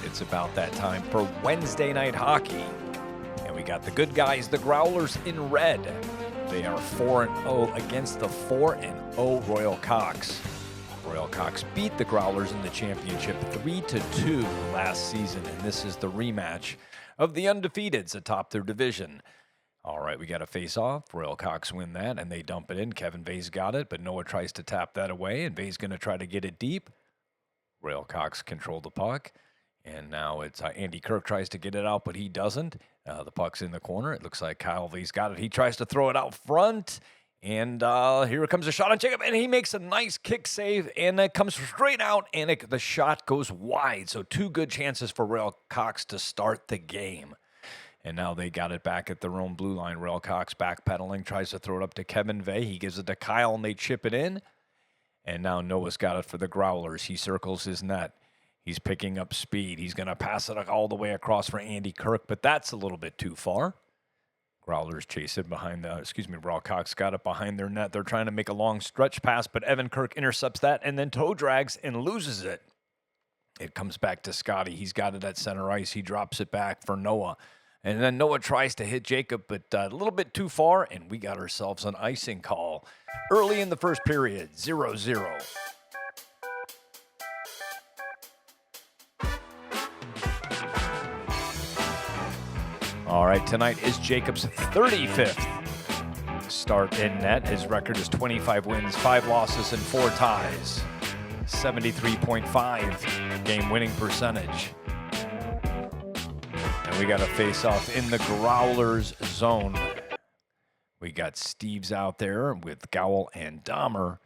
It's about that time for Wednesday night hockey. And we got the good guys, the Growlers in red. They are 4-0 against the 4-0 Royal Cox. Royal Cox beat the Growlers in the championship 3-2 last season, and this is the rematch of the undefeateds atop their division. All right, we got a face-off. Royal Cox win that, and they dump it in. Kevin Vay's got it, but Noah tries to tap that away, and Vay's going to try to get it deep. Royal Cox controlled the puck, and now it's Andy Kirk tries to get it out, but he doesn't. The puck's in the corner. It looks like Kyle Vay's got it. He tries to throw it out front, and here comes a shot on Jacob, and he makes a nice kick save, and it comes straight out, and the shot goes wide. So two good chances for Royal Cox to start the game. And now they got it back at their own blue line. Royal Cox backpedaling, tries to throw it up to Kevin Vay. He gives it to Kyle, and they chip it in. And now Noah's got it for the Growlers. He circles his net. He's picking up speed. He's going to pass it all the way across for Andy Kirk, but that's a little bit too far. Growlers chase it behind Royal Cox got it behind their net. They're trying to make a long stretch pass, but Evan Kirk intercepts that and then toe drags and loses it. It comes back to Scotty. He's got it at center ice. He drops it back for Noah. And then Noah tries to hit Jacob, but a little bit too far, and we got ourselves an icing call. Early in the first period, 0-0. All right, tonight is Jacob's 35th start in net. His record is 25 wins, 5 losses, and 4 ties. 73.5 game winning percentage. We got a face-off in the Growlers zone. We got Steves out there with Gowell and Dahmer.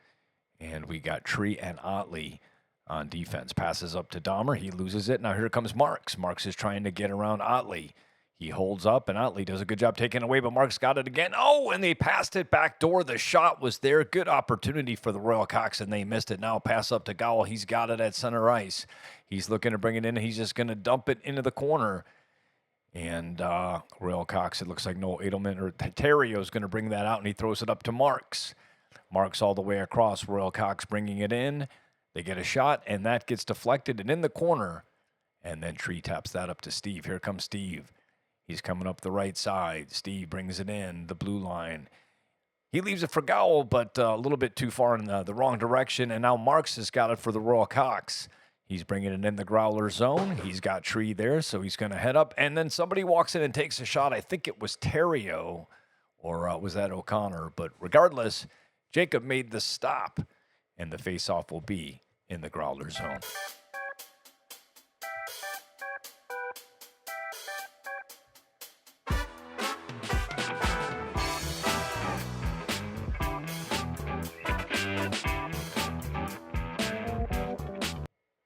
And we got Tree and Otley on defense. Passes up to Dahmer. He loses it. Now here comes Marks. Marks is trying to get around Otley. He holds up, and Otley does a good job taking it away, but Marks got it again. Oh, and they passed it back door. The shot was there. Good opportunity for the Royal Cox, and they missed it. Now pass up to Gowell. He's got it at center ice. He's looking to bring it in. He's just going to dump it into the corner. And Royal Cox, it looks like Noel Edelman or Terrio is going to bring that out, and he throws it up to Marks. Marks all the way across. Royal Cox bringing it in. They get a shot, and that gets deflected and in the corner. And then Tree taps that up to Steve. Here comes Steve. He's coming up the right side. Steve brings it in, the blue line. He leaves it for Gowell, but a little bit too far in the wrong direction. And now Marks has got it for the Royal Cox. He's bringing it in the Growler zone. He's got Tree there, so he's going to head up. And then somebody walks in and takes a shot. I think it was Terrio, or was that O'Connor? But regardless, Jacob made the stop, and the faceoff will be in the Growler zone.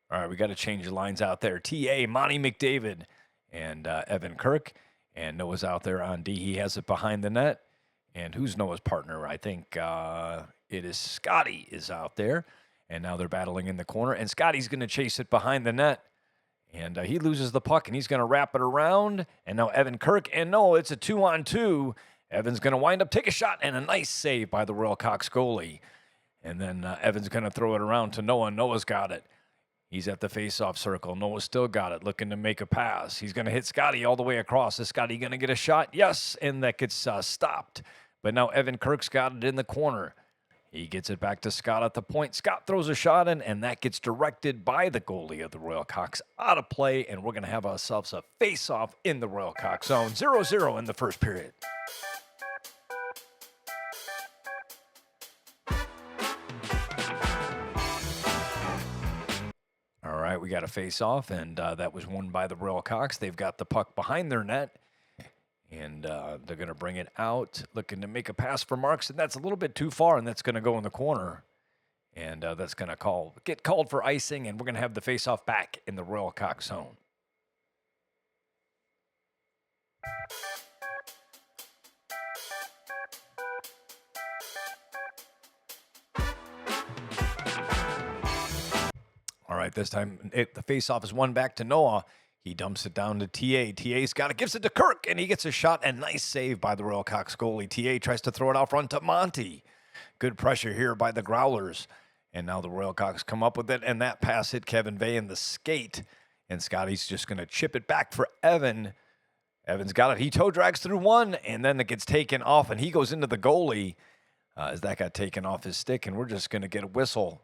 All right, we got to change the lines out there. TA, Monty McDavid, and Evan Kirk. And Noah's out there on D. He has it behind the net. And who's Noah's partner? I think it is Scotty is out there. And now they're battling in the corner. And Scotty's going to chase it behind the net. And he loses the puck, and he's going to wrap it around. And now Evan Kirk. And no, it's a 2-on-2. Evan's going to wind up, take a shot, and a nice save by the Royal Cox goalie. And then Evan's going to throw it around to Noah. Noah's got it. He's at the face-off circle. Noah still got it, looking to make a pass. He's going to hit Scotty all the way across. Is Scotty going to get a shot? Yes, and that gets stopped. But now Evan Kirk's got it in the corner. He gets it back to Scott at the point. Scott throws a shot in, and that gets directed by the goalie of the Royal Cox out of play, and we're going to have ourselves a face-off in the Royal Cox zone. 0-0 in the first period. All right, we got a face-off, and that was won by the Royal Cox. They've got the puck behind their net, and they're going to bring it out, looking to make a pass for Marks, and that's a little bit too far, and that's going to go in the corner. And that's going to get called for icing, and we're going to have the face-off back in the Royal Cox zone. All right, this time the faceoff is won back to Noah. He dumps it down to TA. TA's got it, gives it to Kirk, and he gets a shot, and nice save by the Royal Cox goalie. TA tries to throw it out front to Monty. Good pressure here by the Growlers. And now the Royal Cox come up with it, and that pass hit Kevin Vay in the skate. And Scotty's just going to chip it back for Evan. Evan's got it. He toe drags through one, and then it gets taken off, and he goes into the goalie as that got taken off his stick, and we're just going to get a whistle.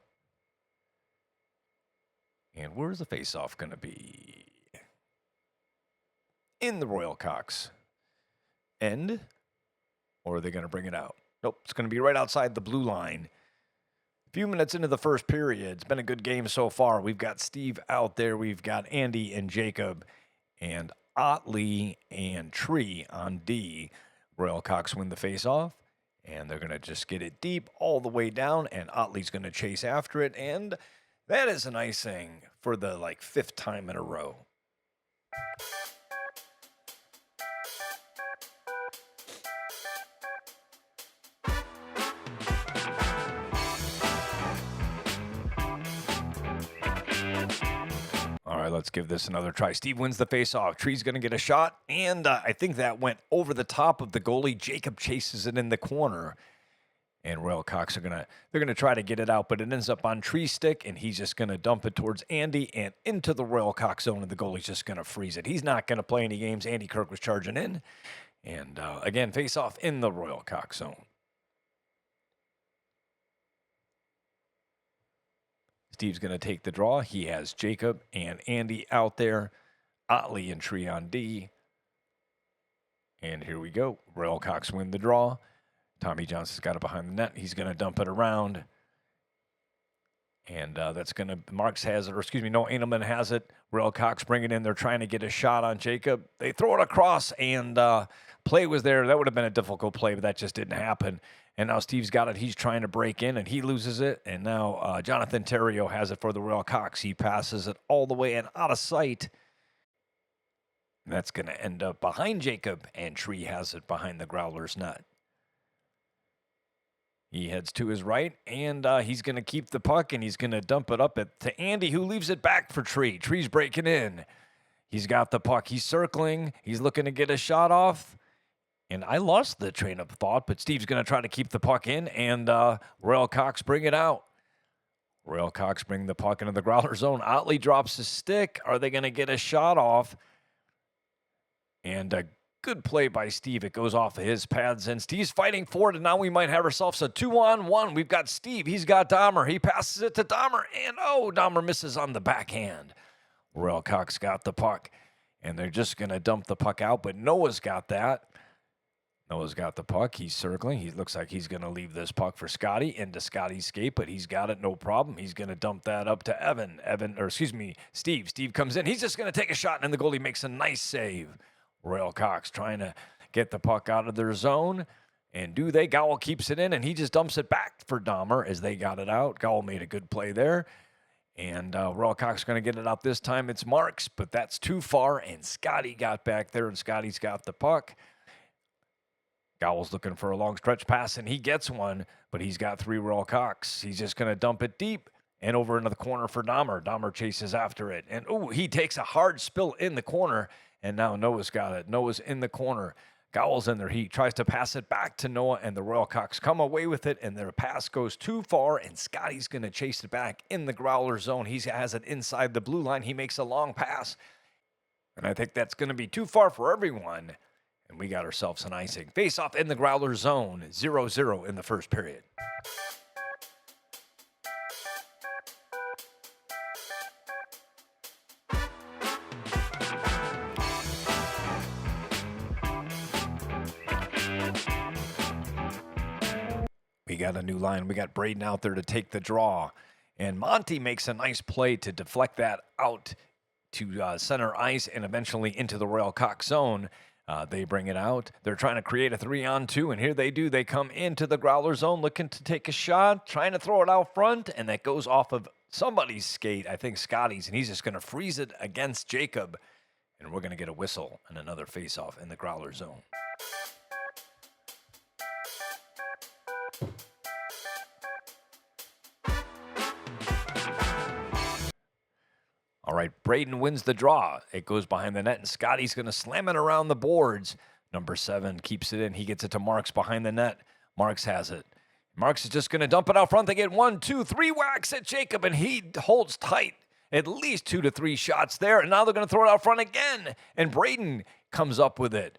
And where's the face-off going to be? In the Royal Cox end, or are they going to bring it out? Nope, it's going to be right outside the blue line. A few minutes into the first period. It's been a good game so far. We've got Steve out there. We've got Andy and Jacob and Otley and Tree on D. Royal Cox win the face-off, and they're going to just get it deep all the way down, and Otley's going to chase after it, and that is an icing for the, fifth time in a row. All right, let's give this another try. Steve wins the face-off. Tree's going to get a shot, and I think that went over the top of the goalie. Jacob chases it in the corner, and Royal Cox they're going to try to get it out, but it ends up on Tree's stick, and he's just going to dump it towards Andy and into the Royal Cox zone, and the goalie's just going to freeze it. He's not going to play any games. Andy Kirk was charging in, and again, face-off in the Royal Cox zone. Steve's going to take the draw. He has Jacob and Andy out there. Otley and Tree on D. And here we go. Royal Cox win the draw. Tommy Johnson's got it behind the net. He's going to dump it around. And that's going to, Marks has it, or excuse me, no, Engelman has it. Royal Cox bring it in. They're trying to get a shot on Jacob. They throw it across, and play was there. That would have been a difficult play, but that just didn't happen. And now Steve's got it. He's trying to break in, and he loses it. And now Jonathan Terrio has it for the Royal Cox. He passes it all the way and out of sight. And that's going to end up behind Jacob, and Tree has it behind the Growlers net. He heads to his right, and he's going to keep the puck, and he's going to dump it up to Andy, who leaves it back for Tree. Tree's breaking in. He's got the puck. He's circling. He's looking to get a shot off. And I lost the train of thought, but Steve's going to try to keep the puck in, and Royal Cox bring it out. Royal Cox bring the puck into the Growler zone. Otley drops his stick. Are they going to get a shot off? And a good play by Steve. It goes off of his pads, and Steve's fighting for it, and now we might have ourselves a 2-on-1. We've got Steve. He's got Dahmer. He passes it to Dahmer, and Dahmer misses on the backhand. Royal Cox got the puck, and they're just going to dump the puck out, but Noah's got that. Noah's got the puck. He's circling. He looks like he's going to leave this puck for Scotty into Scotty's skate, but he's got it, no problem. He's going to dump that up to Steve. Steve comes in. He's just going to take a shot, and the goalie makes a nice save. Royal Cox trying to get the puck out of their zone, and Gowell keeps it in, and he just dumps it back for Dahmer as they got it out. Gowell made a good play there, and Royal Cox going to get it out this time. It's Marks, but that's too far, and Scotty got back there, and Scotty's got the puck. Gowell's looking for a long stretch pass, and he gets one, but he's got 3 Royal Cox. He's just going to dump it deep and over into the corner for Dahmer. Dahmer chases after it, and he takes a hard spill in the corner, and now Noah's got it. Noah's in the corner. Gowell's in there. He tries to pass it back to Noah, and the Royal Cox come away with it, and their pass goes too far, and Scotty's going to chase it back in the Growler zone. He has it inside the blue line. He makes a long pass, and I think that's going to be too far for everyone. And we got ourselves an icing. Face-off in the Growler zone, 0-0 in the first period. We got a new line. We got Braden out there to take the draw. And Monty makes a nice play to deflect that out to center ice and eventually into the Royal Cox zone. They bring it out. They're trying to create a 3-on-2, and here they do. They come into the Growler zone looking to take a shot, trying to throw it out front, and that goes off of somebody's skate, I think Scotty's, and he's just going to freeze it against Jacob, and we're going to get a whistle and another face-off in the Growler zone. All right, Braden wins the draw. It goes behind the net, and Scotty's going to slam it around the boards. Number 7 keeps it in. He gets it to Marks behind the net. Marks has it. Marks is just going to dump it out front. They get 1, 2, 3 whacks at Jacob, and he holds tight At least 2 to 3 shots there, and now they're going to throw it out front again, and Braden comes up with it.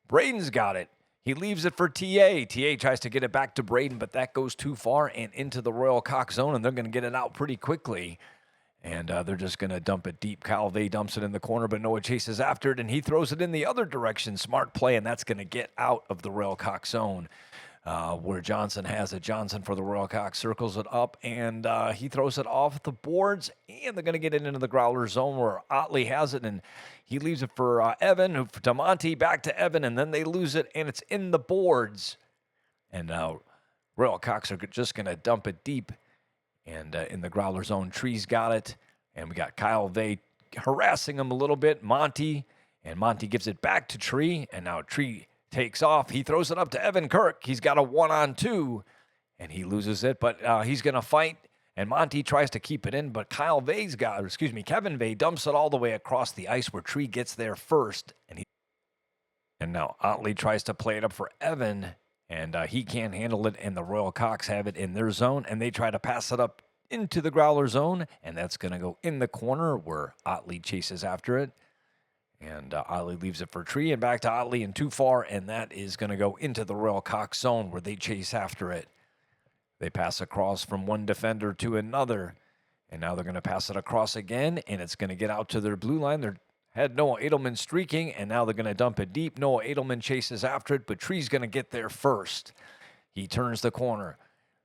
Braden's got it. He leaves it for TA. TA tries to get it back to Braden, but that goes too far and into the Royal Cox zone, and they're going to get it out pretty quickly. And they're just going to dump it deep. Kyle Vay dumps it in the corner, but Noah chases after it, and he throws it in the other direction. Smart play, and that's going to get out of the Royal Cox zone where Johnson has it. Johnson for the Royal Cox circles it up, and he throws it off the boards, and they're going to get it into the Growler zone where Otley has it, and he leaves it for Evan, who to Monty, back to Evan, and then they lose it, and it's in the boards. And now Royal Cox are just going to dump it deep. And in the Growler zone, Tree's got it. And we got Kyle Vay harassing him a little bit. Monty gives it back to Tree. And now Tree takes off. He throws it up to Evan Kirk. He's got a 1-on-2. And he loses it. But he's going to fight. And Monty tries to keep it in. But Kevin Vay dumps it all the way across the ice where Tree gets there first. And now Otley tries to play it up for Evan. And he can't handle it, and the Royal Cox have it in their zone, and they try to pass it up into the Growler zone, and that's going to go in the corner where Otley chases after it. And Otley leaves it for Tree, and back to Otley and too far, and that is going to go into the Royal Cox zone where they chase after it. They pass across from one defender to another, and now they're going to pass it across again, and it's going to get out to their blue line. They're had Noah Edelman streaking, and now they're going to dump it deep. Noah Edelman chases after it, but Tree's going to get there first. He turns the corner.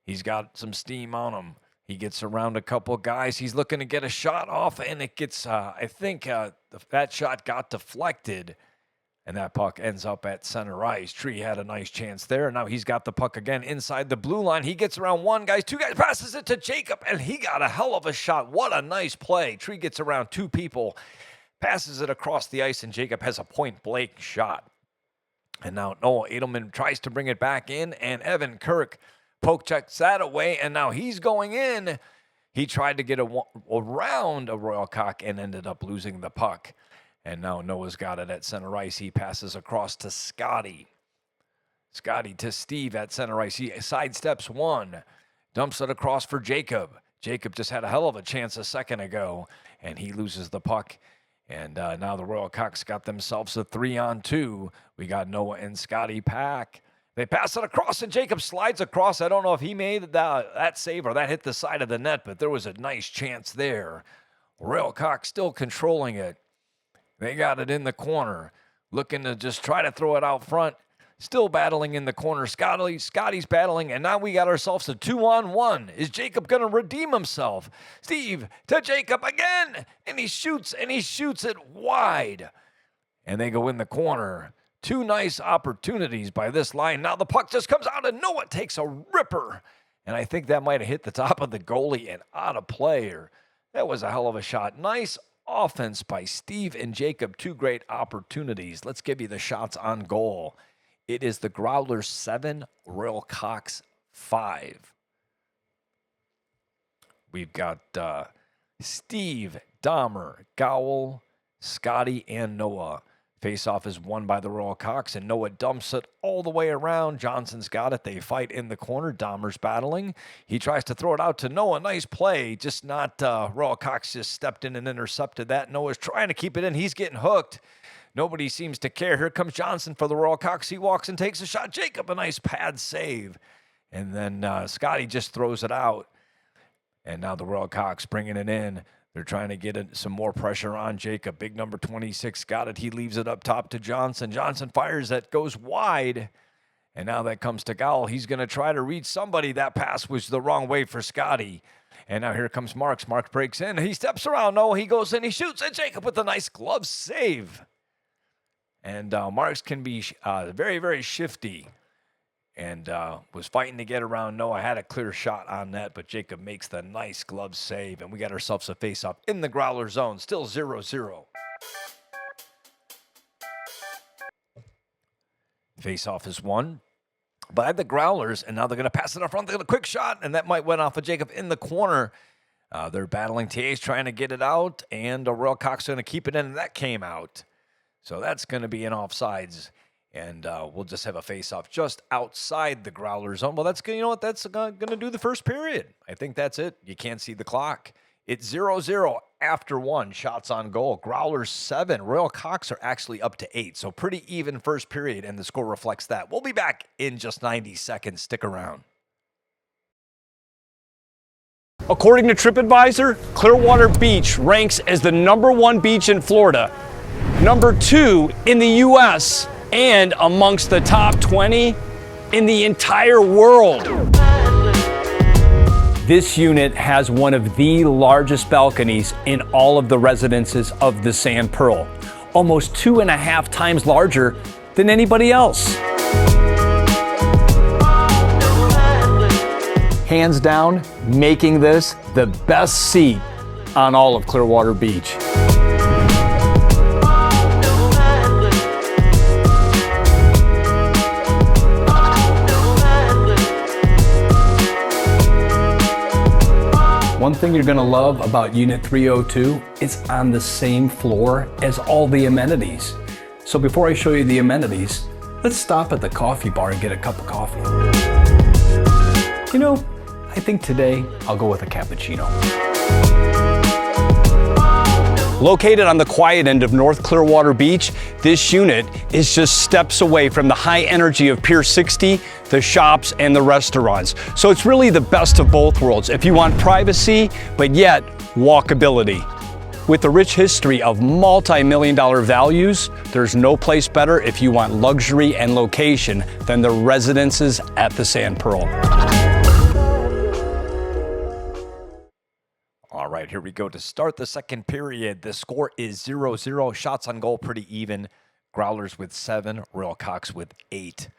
He's got some steam on him. He gets around a couple guys. He's looking to get a shot off, and it gets, that shot got deflected, and that puck ends up at center ice. Tree had a nice chance there. Now he's got the puck again inside the blue line. He gets around one guy, two guys, passes it to Jacob, and he got a hell of a shot. What a nice play. Tree gets around two people, passes it across the ice, and Jacob has a point-blank shot. And now Noah Edelman tries to bring it back in, and Evan Kirk poke checks that away, and now he's going in. He tried to get around a Royal Cox and ended up losing the puck. And now Noah's got it at center ice. He passes across to Scotty. Scotty to Steve at center ice. He sidesteps one, dumps it across for Jacob. Jacob just had a hell of a chance a second ago, and he loses the puck. And now the Royal Cox got themselves a 3-on-2. We got Noah and Scotty Pack. They pass it across, and Jacob slides across. I don't know if he made that save or that hit the side of the net, but there was a nice chance there. Royal Cox still controlling it. They got it in the corner, looking to just try to throw it out front. Still battling in the corner. Scotty's battling, and now we got ourselves a 2-on-1. Is Jacob going to redeem himself? Steve to Jacob again, and he shoots it wide. And they go in the corner. Two nice opportunities by this line. Now the puck just comes out, and Noah takes a ripper. And I think that might have hit the top of the goalie and out of play. That was a hell of a shot. Nice offense by Steve and Jacob. Two great opportunities. Let's give you the shots on goal. It is the Growlers 7, Royal Cox 5. We've got Steve, Dahmer, Gowell, Scotty, and Noah. Face-off is won by the Royal Cox, and Noah dumps it all the way around. Johnson's got it. They fight in the corner. Dahmer's battling. He tries to throw it out to Noah. Nice play. Just not Royal Cox just stepped in and intercepted that. Noah's trying to keep it in. He's getting hooked. Nobody seems to care. Here comes Johnson for the Royal Cox. He walks and takes a shot. Jacob, a nice pad save. And then Scotty just throws it out. And now the Royal Cox bringing it in. They're trying to get some more pressure on Jacob. Big number 26 got it. He leaves it up top to Johnson. Johnson fires. That goes wide. And now that comes to Gowell. He's going to try to reach somebody. That pass was the wrong way for Scotty. And now here comes Marks. Marks breaks in. He steps around. No, he goes in. He shoots. And Jacob with a nice glove save. And Marks can be very, very shifty. And was fighting to get around Noah. Had a clear shot on that, but Jacob makes the nice glove save. And we got ourselves a face-off in the Growler zone. Still 0-0. Face-off is won by the Growlers. And now they're going to pass it up front. They got a quick shot, and that might went off of Jacob in the corner. They're battling. TA's trying to get it out, and Royal Cox going to keep it in, and that came out. So that's going to be an offsides, and we'll just have a face-off just outside the Growler zone. Well, that's good. You know what? That's going to do the first period. I think that's it. You can't see the clock. It's 0-0 after 1, shots on goal. Growlers 7, Royal Cox are actually up to 8. So pretty even first period, and the score reflects that. We'll be back in just 90 seconds. Stick around. According to TripAdvisor, Clearwater Beach ranks as the #1 beach in Florida, #2 in the U.S., and amongst the top 20 in the entire world. This unit has one of the largest balconies in all of the residences of the Sand Pearl, almost 2.5 times larger than anybody else. Hands down, making this the best seat on all of Clearwater Beach. One thing you're gonna love about Unit 302, it's on the same floor as all the amenities. So before I show you the amenities, let's stop at the coffee bar and get a cup of coffee. You know, I think today I'll go with a cappuccino. Located on the quiet end of North Clearwater Beach, this unit is just steps away from the high energy of Pier 60, the shops, and the restaurants. So it's really the best of both worlds if you want privacy, but yet walkability. With a rich history of multi-million-dollar values, there's no place better if you want luxury and location than the residences at the Sand Pearl. All right, here we go to start the second period. The score is 0-0. Shots on goal pretty even. Growlers with 7, Royal Cox with 8.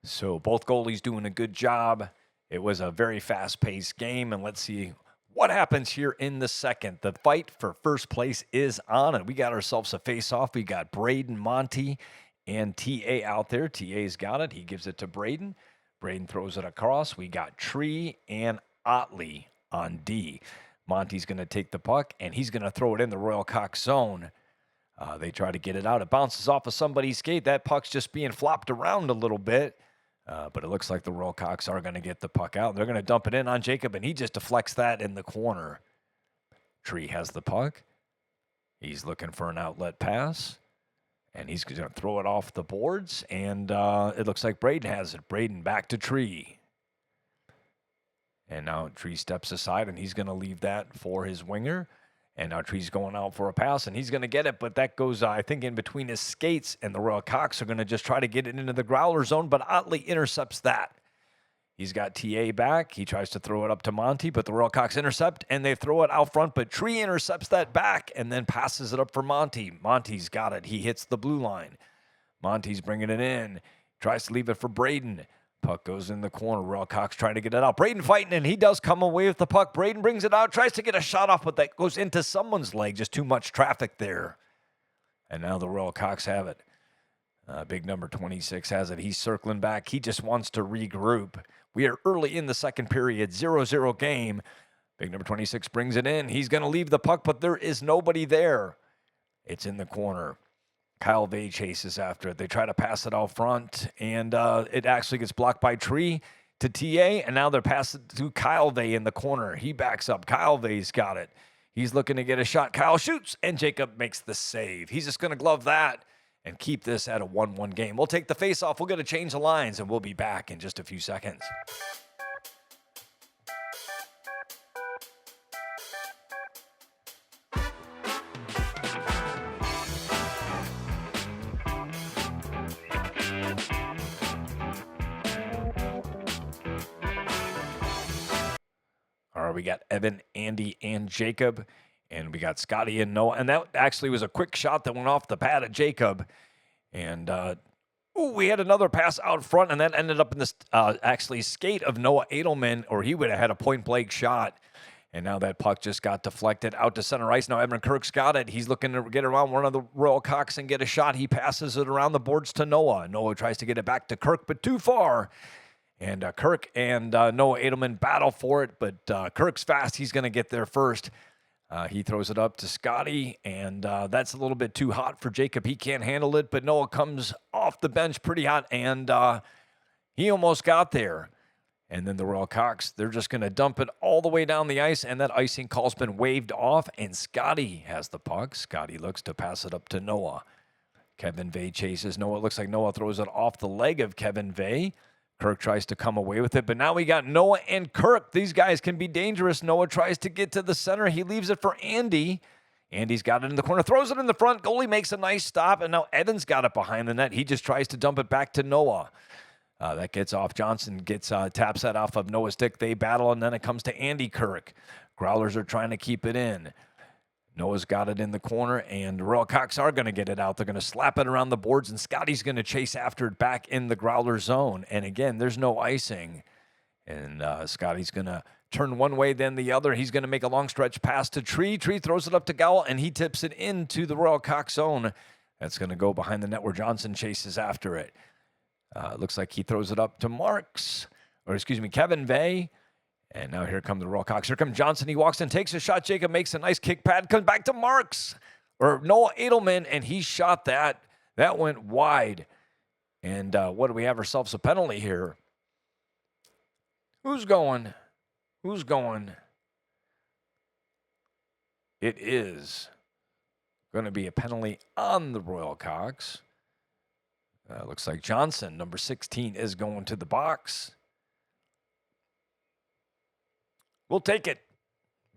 So both goalies doing a good job. It was a very fast-paced game, and let's see what happens here in the second. The fight for first place is on, and we got ourselves a face-off. We got Braden, Monty, and TA out there. TA's got it. He gives it to Braden. Braden throws it across. We got Tree and Otley on D. Monty's going to take the puck, and he's going to throw it in the Royal Cox zone. They try to get it out. It bounces off of somebody's skate. That puck's just being flopped around a little bit. But it looks like the Royal Cox are going to get the puck out. They're going to dump it in on Jacob, and he just deflects that in the corner. Tree has the puck. He's looking for an outlet pass, and he's going to throw it off the boards, and it looks like Braden has it. Braden back to Tree. And now Tree steps aside, and he's going to leave that for his winger. And now Tree's going out for a pass, and he's going to get it, but that goes, I think, in between his skates, and the Royal Cox are going to just try to get it into the Growler zone, but Otley intercepts that. He's got TA back. He tries to throw it up to Monty, but the Royal Cox intercept, and they throw it out front, but Tree intercepts that back and then passes it up for Monty. Monty's got it. He hits the blue line. Monty's bringing it in. Tries to leave it for Braden. Puck goes in the corner. Royal Cox trying to get it out. Braden fighting, and he does come away with the puck. Braden brings it out, tries to get a shot off, but that goes into someone's leg. Just too much traffic there. And now the Royal Cox have it. Big number 26 has it. He's circling back. He just wants to regroup. We are early in the second period, 0-0 game. Big number 26 brings it in. He's going to leave the puck, but there is nobody there. It's in the corner. Kyle Vay chases after it. They try to pass it out front, and it actually gets blocked by Tree to TA, and now they're passing to Kyle Vay in the corner. He backs up. Kyle Vay's got it. He's looking to get a shot. Kyle shoots, and Jacob makes the save. He's just going to glove that and keep this at a 1-1 game. We'll take the face-off. We'll get to change the lines, and we'll be back in just a few seconds. All right, we got Evan, Andy, and Jacob, and we got Scotty and Noah. And that actually was a quick shot that went off the pad of Jacob. And we had another pass out front, and that ended up in this actually skate of Noah Edelman, or he would have had a point-blank shot. And now that puck just got deflected out to center ice. Now Evan Kirk's got it. He's looking to get around one of the Royal Cox and get a shot. He passes it around the boards to Noah. Noah tries to get it back to Kirk, but too far. And Kirk and Noah Edelman battle for it, but Kirk's fast. He's going to get there first. He throws it up to Scotty, and that's a little bit too hot for Jacob. He can't handle it, but Noah comes off the bench pretty hot, and he almost got there. And then the Royal Cox, they're just going to dump it all the way down the ice, and that icing call's been waved off, and Scotty has the puck. Scotty looks to pass it up to Noah. Kevin Vay chases Noah. It looks like Noah throws it off the leg of Kevin Vay. Kirk tries to come away with it, but now we got Noah and Kirk. These guys can be dangerous. Noah tries to get to the center. He leaves it for Andy. Andy's got it in the corner, throws it in the front. Goalie makes a nice stop, and now Evans got it behind the net. He just tries to dump it back to Noah. That gets off. Johnson gets taps that off of Noah's stick. They battle, and then it comes to Andy Kirk. Growlers are trying to keep it in. Noah's got it in the corner, and the Royal Cox are going to get it out. They're going to slap it around the boards, and Scotty's going to chase after it back in the Growler zone. And again, there's no icing. And Scotty's going to turn one way, then the other. He's going to make a long stretch pass to Tree. Tree throws it up to Gowell, and he tips it into the Royal Cox zone. That's going to go behind the net where Johnson chases after it. Looks like he throws it up to Kevin Vay. And now here come the Royal Cox. Here comes Johnson. He walks in, takes a shot. Jacob makes a nice kick pad, comes back to Noah Edelman, and he shot that. That went wide. And what do we have ourselves a penalty here? Who's going? It is going to be a penalty on the Royal Cox. Looks like Johnson, number 16, is going to the box. We'll take it.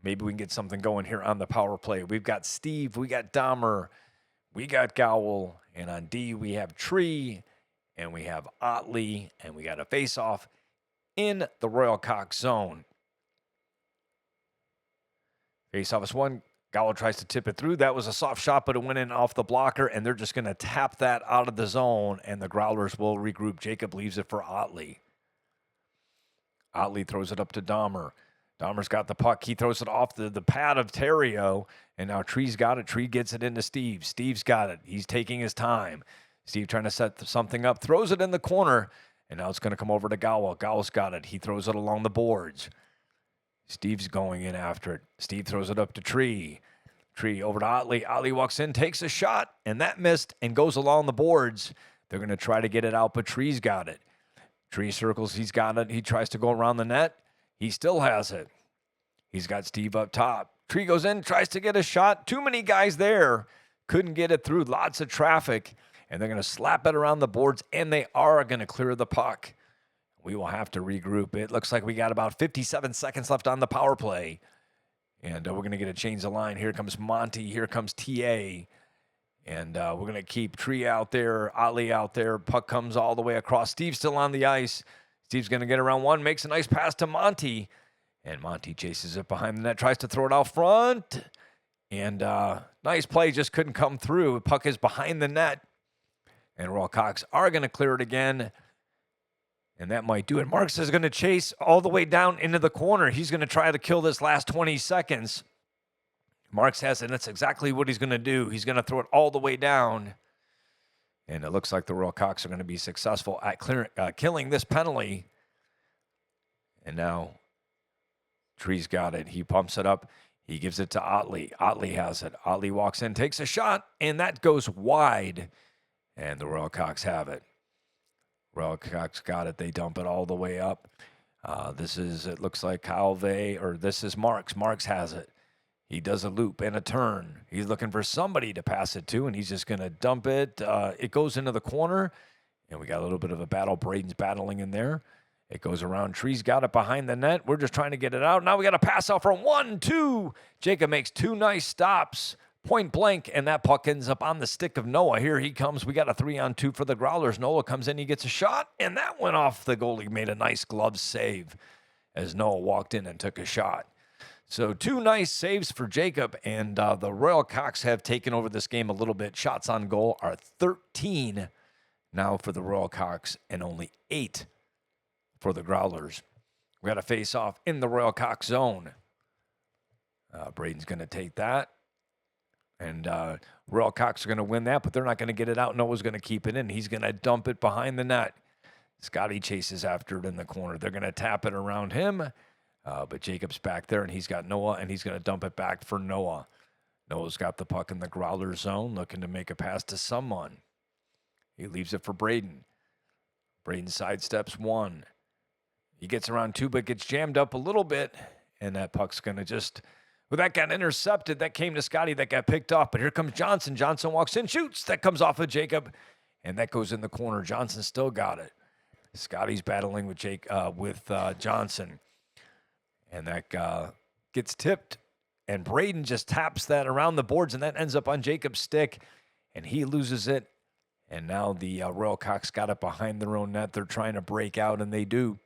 Maybe we can get something going here on the power play. We've got Steve, we got Dahmer, we got Gowell, and on D we have Tree, and we have Otley, and we got a face-off in the Royal Cox zone. Face-off is one. Gowell tries to tip it through. That was a soft shot, but it went in off the blocker, and they're just going to tap that out of the zone, and the Growlers will regroup. Jacob leaves it for Otley. Otley throws it up to Dahmer. Dahmer's got the puck. He throws it off the pad of Terrio, and now Tree's got it. Tree gets it into Steve. Steve's got it. He's taking his time. Steve trying to set something up, throws it in the corner, and now it's going to come over to Gowell. Gowell's got it. He throws it along the boards. Steve's going in after it. Steve throws it up to Tree. Tree over to Otley. Otley walks in, takes a shot, and that missed and goes along the boards. They're going to try to get it out, but Tree's got it. Tree circles. He's got it. He tries to go around the net. He still has it. He's got Steve up top. Tree goes in, tries to get a shot. Too many guys there. Couldn't get it through. Lots of traffic. And they're going to slap it around the boards, and they are going to clear the puck. We will have to regroup. It looks like we got about 57 seconds left on the power play. And we're going to get a change of line. Here comes Monty. Here comes TA. And we're going to keep Tree out there, Otley out there. Puck comes all the way across. Steve's still on the ice. Steve's going to get around one, makes a nice pass to Monty. And Monty chases it behind the net, tries to throw it out front. And nice play, just couldn't come through. Puck is behind the net. And Royal Cox are going to clear it again. And that might do it. Marks is going to chase all the way down into the corner. He's going to try to kill this last 20 seconds. Marks has it, and that's exactly what he's going to do. He's going to throw it all the way down. And it looks like the Royal Cox are going to be successful at killing this penalty. And now Tree's got it. He pumps it up. He gives it to Otley. Otley has it. Otley walks in, takes a shot, and that goes wide. And the Royal Cox have it. Royal Cox got it. They dump it all the way up. It looks like Calve, or this is Marks. Marks has it. He does a loop and a turn. He's looking for somebody to pass it to, and he's just going to dump it. It goes into the corner, and we got a little bit of a battle. Braden's battling in there. It goes around. Tree's got it behind the net. We're just trying to get it out. Now we got a pass out from 1-2. Jacob makes two nice stops. Point blank, and that puck ends up on the stick of Noah. Here he comes. We got a 3-on-2 for the Growlers. Noah comes in. He gets a shot, and that went off the goalie. Made a nice glove save as Noah walked in and took a shot. So two nice saves for Jacob, and the Royal Cox have taken over this game a little bit. Shots on goal are 13 now for the Royal Cox and only 8 for the Growlers. We got a face-off in the Royal Cox zone. Braden's going to take that. And Royal Cox are going to win that, but they're not going to get it out. Noah's going to keep it in. He's going to dump it behind the net. Scotty chases after it in the corner. They're going to tap it around him. But Jacob's back there, and he's got Noah, and he's going to dump it back for Noah. Noah's got the puck in the Growler zone, looking to make a pass to someone. He leaves it for Braden. Braden sidesteps one. He gets around two, but gets jammed up a little bit, and that puck's going to just, well, that got intercepted. That came to Scotty. That got picked off, but here comes Johnson. Johnson walks in, shoots. That comes off of Jacob, and that goes in the corner. Johnson still got it. Scotty's battling with Johnson, and that gets tipped, and Braden just taps that around the boards, and that ends up on Jacob's stick, and he loses it. And now the Royal Cox got it behind their own net. They're trying to break out, and they do.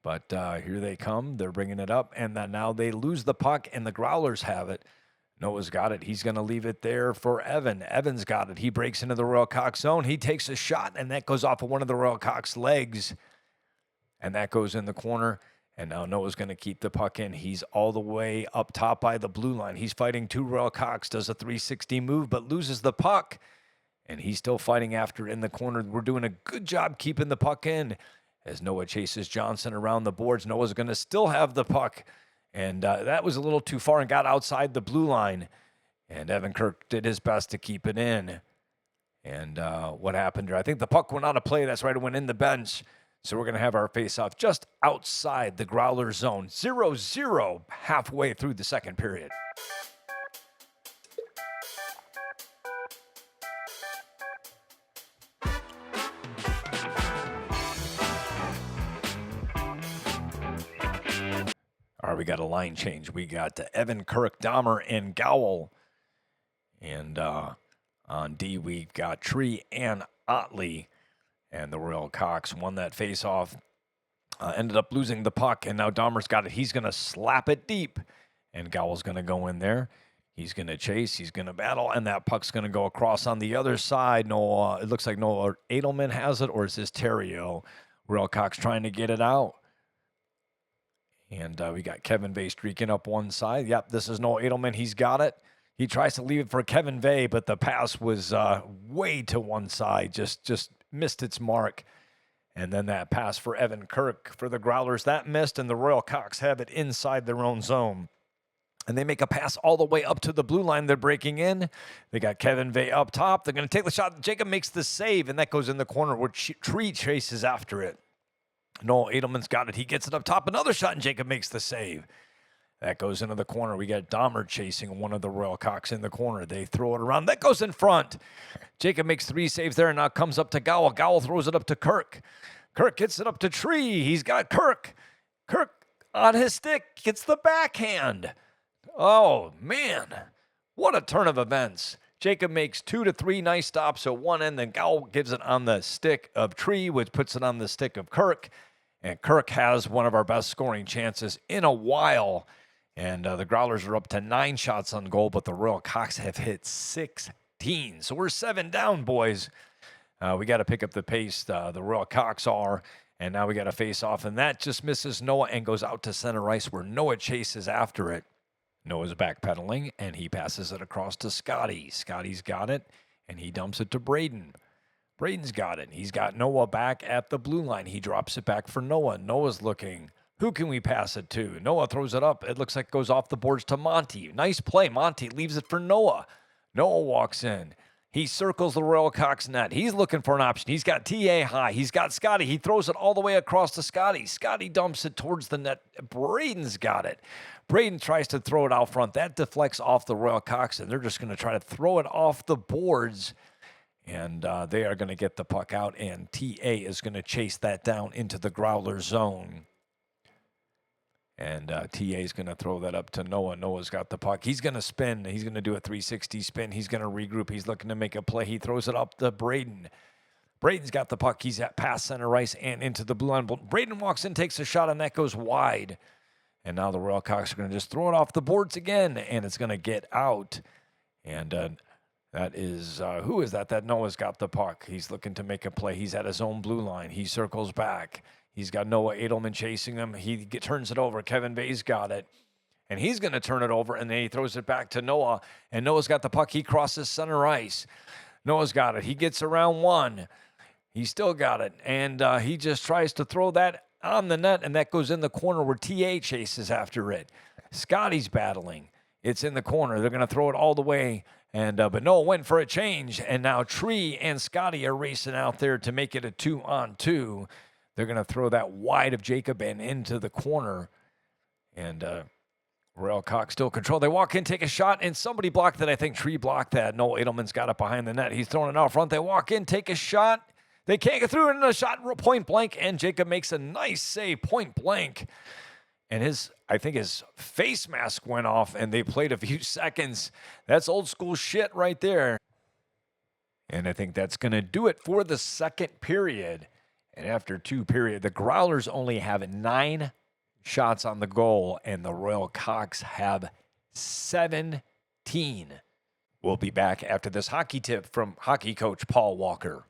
But here they come. They're bringing it up, and now they lose the puck, and the Growlers have it. Noah's got it. He's going to leave it there for Evan. Evan's got it. He breaks into the Royal Cox zone. He takes a shot, and that goes off of one of the Royal Cox legs, and that goes in the corner. And now Noah's going to keep the puck in. He's all the way up top by the blue line. He's fighting two Royal Cox, does a 360 move, but loses the puck. And he's still fighting after it in the corner. We're doing a good job keeping the puck in as Noah chases Johnson around the boards. Noah's going to still have the puck. And that was a little too far and got outside the blue line. And Evan Kirk did his best to keep it in. And what happened there? I think the puck went out of play. That's right. It went in the bench. So we're going to have our face-off just outside the Growler zone. 0-0 halfway through the second period. All right, we got a line change. We got Evan, Kirk, Dahmer, and Gowell. And on D, we've got Tree and Otley. And the Royal Cox won that face-off. Ended up losing the puck, and now Dahmer's got it. He's going to slap it deep. And Gowell's going to go in there. He's going to chase. He's going to battle. And that puck's going to go across on the other side. Noah, it looks like Noah Edelman has it, or is this Terrio? Royal Cox trying to get it out. And we got Kevin Vay streaking up one side. Yep, this is Noah Edelman. He's got it. He tries to leave it for Kevin Vay, but the pass was way to one side. Just missed its mark. And then that pass for Evan Kirk for the Growlers. That missed, and the Royal Cox have it inside their own zone. And they make a pass all the way up to the blue line. They're breaking in. They got Kevin Vay up top. They're going to take the shot. Jacob makes the save, and that goes in the corner where Tree chases after it. Noah Edelman's got it. He gets it up top. Another shot, and Jacob makes the save. That goes into the corner. We got Dahmer chasing one of the Royal Cox in the corner. They throw it around. That goes in front. Jacob makes 3 saves there, and now comes up to Gowell. Gowell throws it up to Kirk. Kirk gets it up to Tree. He's got Kirk. Kirk on his stick gets the backhand. Oh, man. What a turn of events. Jacob makes 2 to 3 nice stops at one end. Then Gowell gives it on the stick of Tree, which puts it on the stick of Kirk. And Kirk has one of our best scoring chances in a while. And the Growlers are up to 9 shots on goal, but the Royal Cox have hit 16. So we're 7 down, boys. We got to pick up the pace. The Royal Cox are. And now we got to face off. And that just misses Noah and goes out to center ice where Noah chases after it. Noah's backpedaling, and he passes it across to Scotty. Scotty's got it, and he dumps it to Braden. Braden's got it. He's got Noah back at the blue line. He drops it back for Noah. Noah's looking. Who can we pass it to? Noah throws it up. It looks like it goes off the boards to Monty. Nice play. Monty leaves it for Noah. Noah walks in. He circles the Royal Cox net. He's looking for an option. He's got TA high. He's got Scotty. He throws it all the way across to Scotty. Scotty dumps it towards the net. Braden's got it. Braden tries to throw it out front. That deflects off the Royal Cox, and they're just going to try to throw it off the boards. And they are going to get the puck out, and TA is going to chase that down into the Growler zone. And TA is going to throw that up to Noah. Noah's got the puck. He's going to spin. He's going to do a 360 spin. He's going to regroup. He's looking to make a play. He throws it up to Braden. Braden's got the puck. He's at past center ice and into the blue line. Braden walks in, takes a shot, and that goes wide. And now the Royal Cox are going to just throw it off the boards again, and it's going to get out. And that is, who is that? That Noah's got the puck. He's looking to make a play. He's at his own blue line. He circles back. He's got Noah Edelman chasing him. He turns it over. Kevin Vay's got it. And he's going to turn it over, and then he throws it back to Noah. And Noah's got the puck. He crosses center ice. Noah's got it. He gets around one. He's still got it. And he just tries to throw that on the net, and that goes in the corner where TA chases after it. Scotty's battling. It's in the corner. They're going to throw it all the way. And but Noah went for a change, and now Tree and Scotty are racing out there to make it a 2-on-2. They're going to throw that wide of Jacob and into the corner. And Royal Cox still control. They walk in, take a shot, and somebody blocked it. I think Tree blocked that. Noel Edelman's got it behind the net. He's throwing it out front. They walk in, take a shot. They can't get through, and a shot point blank, and Jacob makes a nice save point blank. And I think his face mask went off, and they played a few seconds. That's old school shit right there. And I think that's going to do it for the second period. And after two periods, the Growlers only have 9 shots on the goal, and the Royal Cox have 17. We'll be back after this hockey tip from hockey coach Paul Walker.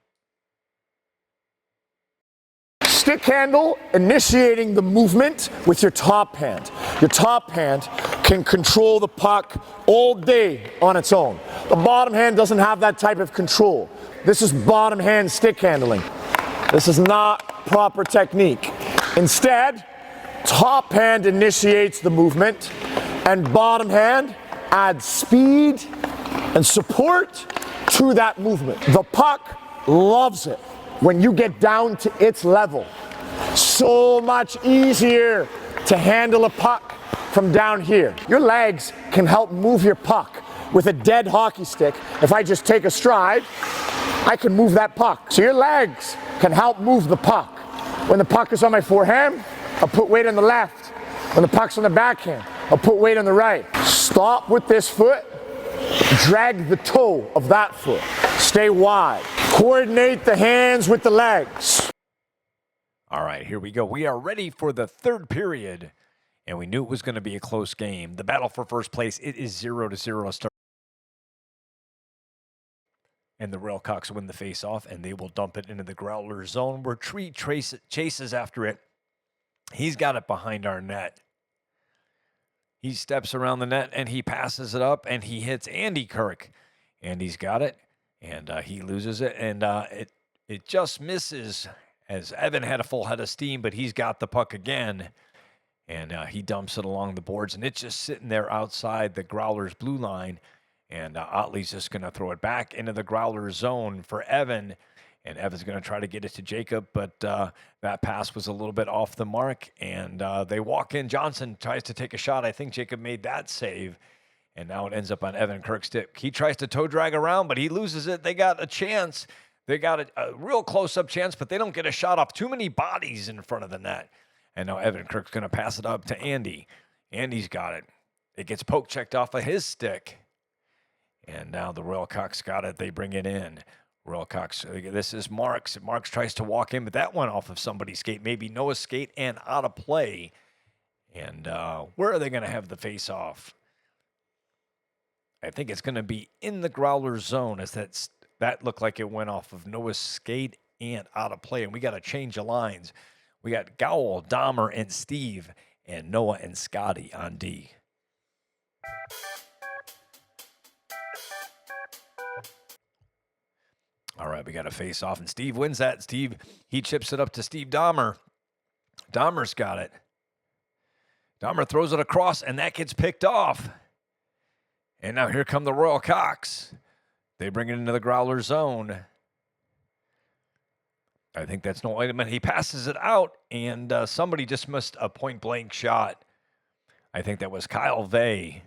Stick handle, initiating the movement with your top hand. Your top hand can control the puck all day on its own. The bottom hand doesn't have that type of control. This is bottom hand stick handling. This is not proper technique. Instead, top hand initiates the movement, and bottom hand adds speed and support to that movement. The puck loves it when you get down to its level. So much easier to handle a puck from down here. Your legs can help move your puck. With a dead hockey stick, if I just take a stride, I can move that puck. So your legs can help move the puck. When the puck is on my forehand, I'll put weight on the left. When the puck's on the backhand, I'll put weight on the right. Stop with this foot, drag the toe of that foot. Stay wide. Coordinate the hands with the legs. All right, here we go. We are ready for the third period, and we knew it was going to be a close game. The battle for first place, it is 0-0 start. And the Royal Cox win the face-off, and they will dump it into the Growler zone where Tree chases after it. He's got it behind our net. He steps around the net, and he passes it up, and he hits Andy Kirk. Andy's got it, and he loses it, and it just misses as Evan had a full head of steam, but he's got the puck again, and he dumps it along the boards, and it's just sitting there outside the Growlers' blue line, and Otley's just going to throw it back into the Growler zone for Evan, and Evan's going to try to get it to Jacob, but that pass was a little bit off the mark, and they walk in. Johnson tries to take a shot. I think Jacob made that save, and now it ends up on Evan Kirk's stick. He tries to toe drag around, but he loses it. They got a chance. They got a real close-up chance, but they don't get a shot off. Too many bodies in front of the net. And now Evan Kirk's going to pass it up to Andy. Andy's got it. It gets poke checked off of his stick. And now the Royal Cox got it. They bring it in. Royal Cox, this is Marks. Marks tries to walk in, but that went off of somebody's skate. Maybe Noah's skate and out of play. And where are they going to have the face-off? I think it's going to be in the Growler zone, as that looked like it went off of Noah's skate and out of play. And we got to change the lines. We got Gowell, Dahmer, and Steve, and Noah and Scotty on D. All right, we got a face-off, and Steve wins that. Steve, he chips it up to Steve Dahmer. Dahmer's got it. Dahmer throws it across, and that gets picked off. And now here come the Royal Cox. They bring it into the Growler zone. I think that's no item. He passes it out, and somebody just missed a point-blank shot. I think that was Kyle Vay.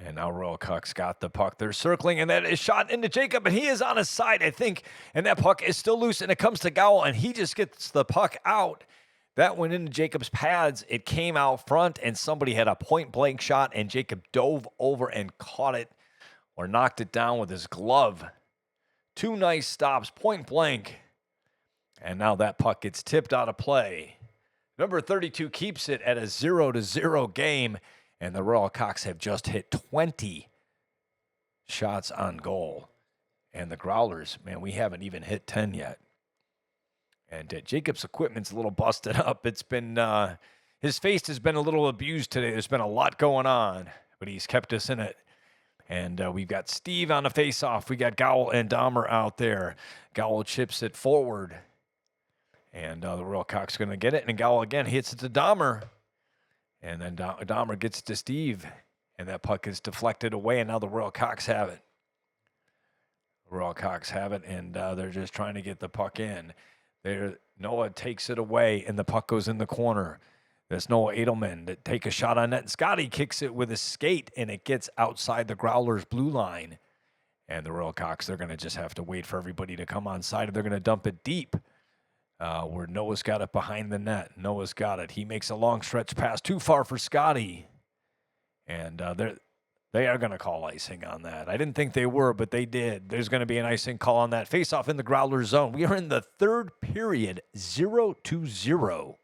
And now Royal Cox got the puck. They're circling, and that is shot into Jacob, and he is on his side, I think. And that puck is still loose, and it comes to Gowell, and he just gets the puck out. That went into Jacob's pads. It came out front, and somebody had a point-blank shot, and Jacob dove over and caught it or knocked it down with his glove. 2 nice stops, point-blank. And now that puck gets tipped out of play. Number 32 keeps it at a 0-0 game. And the Royal Cox have just hit 20 shots on goal. And the Growlers, man, we haven't even hit 10 yet. And Jacob's equipment's a little busted up. It's been, his face has been a little abused today. There's been a lot going on, but he's kept us in it. And we've got Steve on the face-off. We got Gowell and Dahmer out there. Gowell chips it forward. And the Royal Cox going to get it. And Gowell again hits it to Dahmer. And then Dahmer gets to Steve, and that puck is deflected away, and now the Royal Cox have it. The Royal Cox have it, and they're just trying to get the puck in. There, Noah takes it away, and the puck goes in the corner. There's Noah Edelman that take a shot on net. Scotty kicks it with a skate, and it gets outside the Growlers' blue line. And the Royal Cox, they're going to just have to wait for everybody to come on side. They're going to dump it deep where Noah's got it behind the net. Noah's got it. He makes a long stretch pass too far for Scotty. And they are going to call icing on that. I didn't think they were, but they did. There's going to be an icing call on that. Face-off in the Growler zone. We are in the third period, 0-0.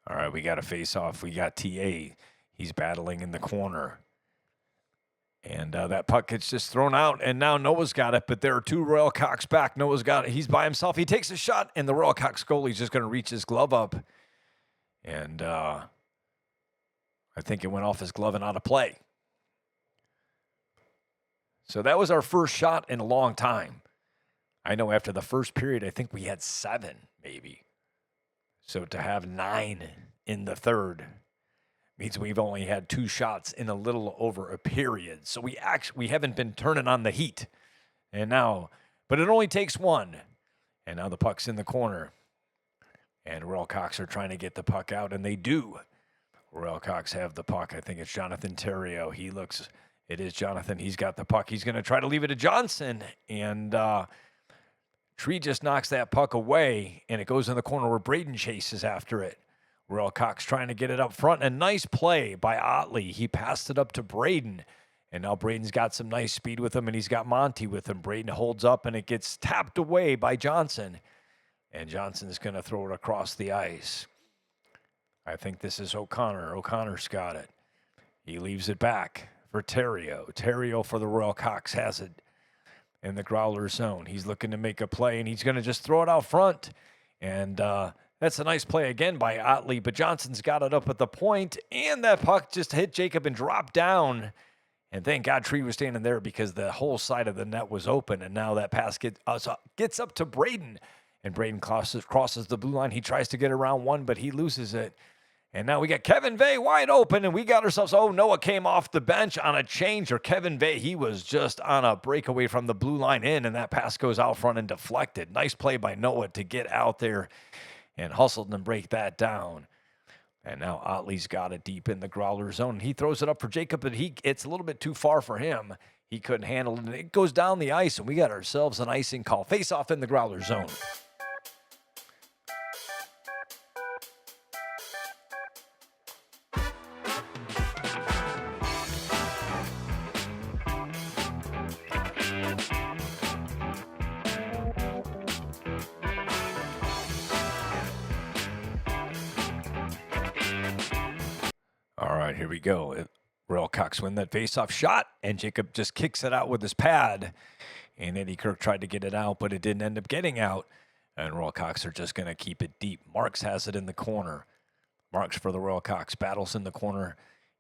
All right, we got a face-off. We got TA. He's battling in the corner. And that puck gets just thrown out, and now Noah's got it, but there are two Royal Cox back. Noah's got it. He's by himself. He takes a shot, and the Royal Cox goalie's just going to reach his glove up. And I think it went off his glove and out of play. So that was our first shot in a long time. I know after the first period, I think we had 7, maybe. So to have 9 in the third means we've only had 2 shots in a little over a period. So we haven't been turning on the heat. And now, but it only takes 1. And now the puck's in the corner. And Royal Cox are trying to get the puck out, and they do. Royal Cox have the puck. I think it's Jonathan Terrio. It is Jonathan. He's got the puck. He's going to try to leave it to Johnson. And Tree just knocks that puck away, and it goes in the corner where Braden chases after it. Royal Cox trying to get it up front. A nice play by Otley. He passed it up to Braden, and now Braden's got some nice speed with him, and he's got Monty with him. Braden holds up, and it gets tapped away by Johnson, and Johnson's going to throw it across the ice. I think this is O'Connor. O'Connor's got it. He leaves it back for Terrio. Terrio for the Royal Cox has it in the Growler zone. He's looking to make a play, and he's going to just throw it out front. And that's a nice play again by Otley, but Johnson's got it up at the point, and that puck just hit Jacob and dropped down. And thank God Tree was standing there because the whole side of the net was open, and now that pass gets up to Braden, and Braden crosses the blue line. He tries to get around one, but he loses it. And now we got Kevin Vey wide open, and we got ourselves, Noah came off the bench on a change, or Kevin Vey, he was just on a breakaway from the blue line in, and that pass goes out front and deflected. Nice play by Noah to get out there and hustled and break that down. And now Otley's got it deep in the Growler zone. He throws it up for Jacob, but it's a little bit too far for him. He couldn't handle it, and it goes down the ice, and we got ourselves an icing call. Face off in the Growler zone. All right, here we go. Royal Cox win that face-off shot, and Jacob just kicks it out with his pad. And Eddie Kirk tried to get it out, but it didn't end up getting out. And Royal Cox are just going to keep it deep. Marks has it in the corner. Marks for the Royal Cox battles in the corner.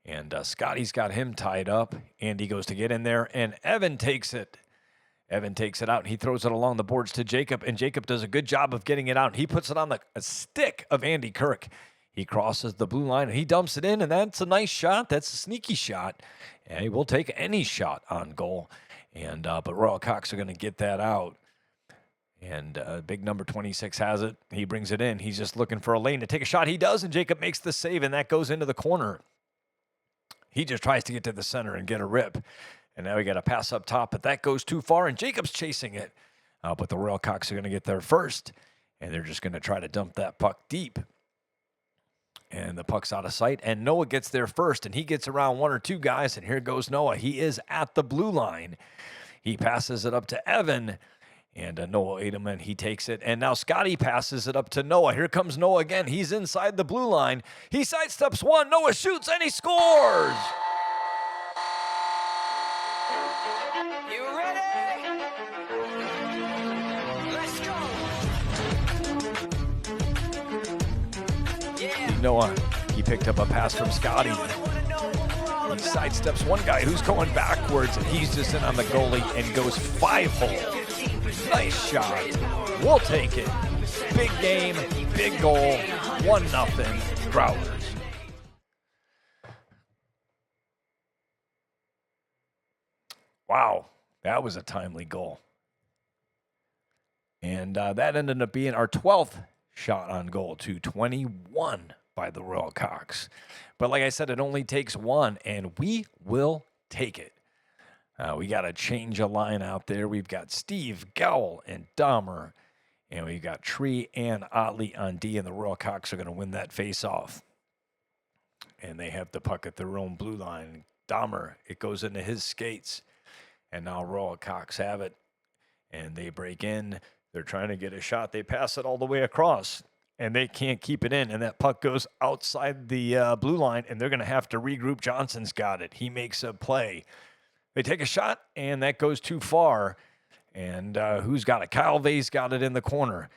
And Scotty's got him tied up. Andy goes to get in there, and Evan takes it. Evan takes it out, and he throws it along the boards to Jacob. And Jacob does a good job of getting it out. He puts it on the stick of Andy Kirk. He crosses the blue line, and he dumps it in, and that's a nice shot. That's a sneaky shot, and he will take any shot on goal. And but Royal Cox are going to get that out. And big number 26 has it. He brings it in. He's just looking for a lane to take a shot. He does, and Jacob makes the save, and that goes into the corner. He just tries to get to the center and get a rip. And now we got a pass up top, but that goes too far, and Jacob's chasing it. But the Royal Cox are going to get there first, and they're just going to try to dump that puck deep. And the puck's out of sight, and Noah gets there first, and he gets around 1 or 2 guys, and here goes Noah. He is at the blue line. He passes it up to Evan, and Noah Edelman, he takes it, and now Scotty passes it up to Noah. Here comes Noah again. He's inside the blue line. He sidesteps one. Noah shoots, and he scores! You ready? Let's go! Yeah. Noah, he picked up a pass from Scotty. He sidesteps one guy who's going backwards, and he's just in on the goalie and goes 5-hole. Nice shot. We'll take it. Big game, big goal, 1-0 Growlers. Wow, that was a timely goal. And that ended up being our 12th shot on goal to 21 by the Royal Cocks. But like I said, it only takes one, and we will take it. We got a change of line out there. We've got Steve, Gowell, and Dahmer. And we've got Tree and Otley on D, and the Royal Cocks are going to win that face-off. And they have the puck at their own blue line. Dahmer, it goes into his skates. And now Royal Cocks have it. And they break in. They're trying to get a shot. They pass it all the way across. And they can't keep it in. And that puck goes outside the blue line, and they're going to have to regroup. Johnson's got it. He makes a play. They take a shot, and that goes too far. And who's got it? Kyle Vay's got it in the corner.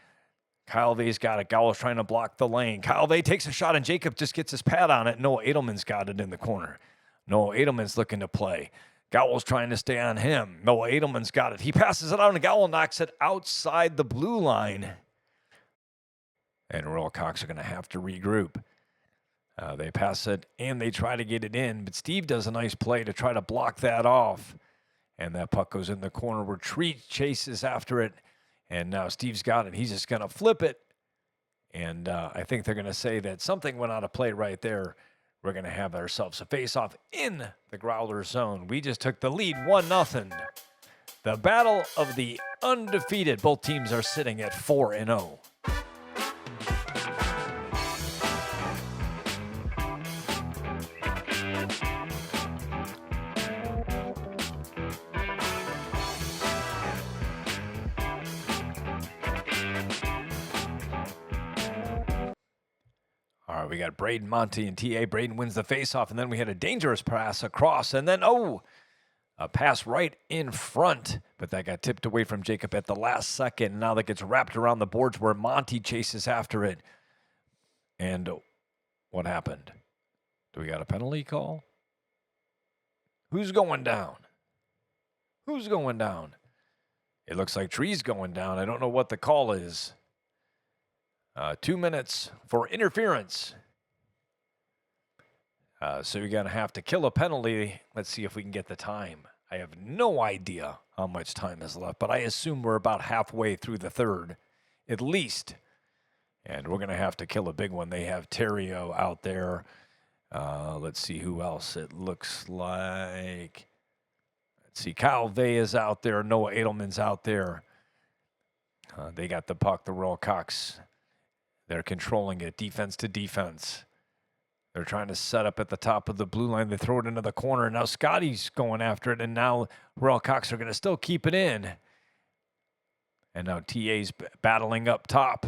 Kyle Vay's got it. Gowell's trying to block the lane. Kyle Vay takes a shot, and Jacob just gets his pad on it. Noah Edelman's got it in the corner. Noah Edelman's looking to play. Gowell's trying to stay on him. Noah Edelman's got it. He passes it out, and Gowell knocks it outside the blue line. And Royal Cocks are going to have to regroup. They pass it, and they try to get it in. But Steve does a nice play to try to block that off. And that puck goes in the corner where Tree chases after it. And now Steve's got it. He's just going to flip it. And I think they're going to say that something went out of play right there. We're going to have ourselves a face-off in the Growler zone. We just took the lead 1-0. The battle of the undefeated. Both teams are sitting at 4-0. All right, we got Braden, Monty, and TA. Braden wins the faceoff, and then we had a dangerous pass across, and then, a pass right in front, but that got tipped away from Jacob at the last second. Now that gets wrapped around the boards where Monty chases after it. And what happened? Do we got a penalty call? Who's going down? Who's going down? It looks like Tree's going down. I don't know what the call is. 2 minutes for interference. So you're going to have to kill a penalty. Let's see if we can get the time. I have no idea how much time is left, but I assume we're about halfway through the third, at least. And we're going to have to kill a big one. They have Terrio out there. Let's see who else. It looks like, let's see, Kyle Vay is out there. Noah Edelman's out there. They got the puck, the Royal Cocks. They're controlling it, defense to defense. They're trying to set up at the top of the blue line. They throw it into the corner. Now Scotty's going after it, and now Royal Cocks are going to still keep it in. And now TA's battling up top.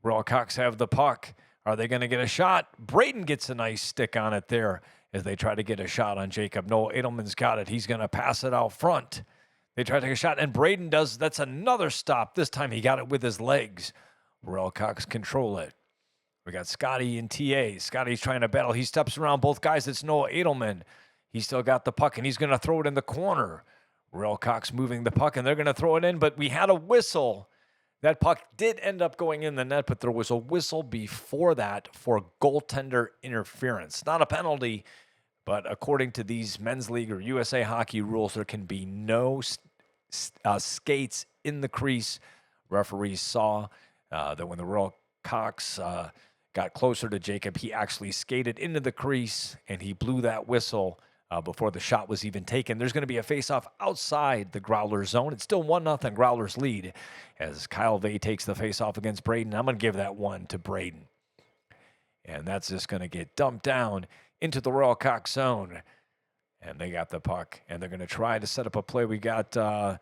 Royal Cocks have the puck. Are they going to get a shot? Braden gets a nice stick on it there as they try to get a shot on Jacob. Noah Edelman's got it. He's going to pass it out front. They try to take a shot, and Braden does. That's another stop. This time he got it with his legs. Royal Cocks control it. We got Scotty and TA. Scotty's trying to battle. He steps around both guys. It's Noah Edelman. He's still got the puck, and he's going to throw it in the corner. Royal Cocks moving the puck, and they're going to throw it in, but we had a whistle. That puck did end up going in the net, but there was a whistle before that for goaltender interference. Not a penalty, but according to these men's league or USA hockey rules, there can be no skates in the crease. Referees saw that when the Royal Cocks got closer to Jacob, he actually skated into the crease, and he blew that whistle before the shot was even taken. There's going to be a face-off outside the Growler zone. It's still 1-0 Growlers lead as Kyle Vay takes the face-off against Braden. I'm going to give that one to Braden. And that's just going to get dumped down into the Royal Cock zone. And they got the puck, and they're going to try to set up a play. We got TA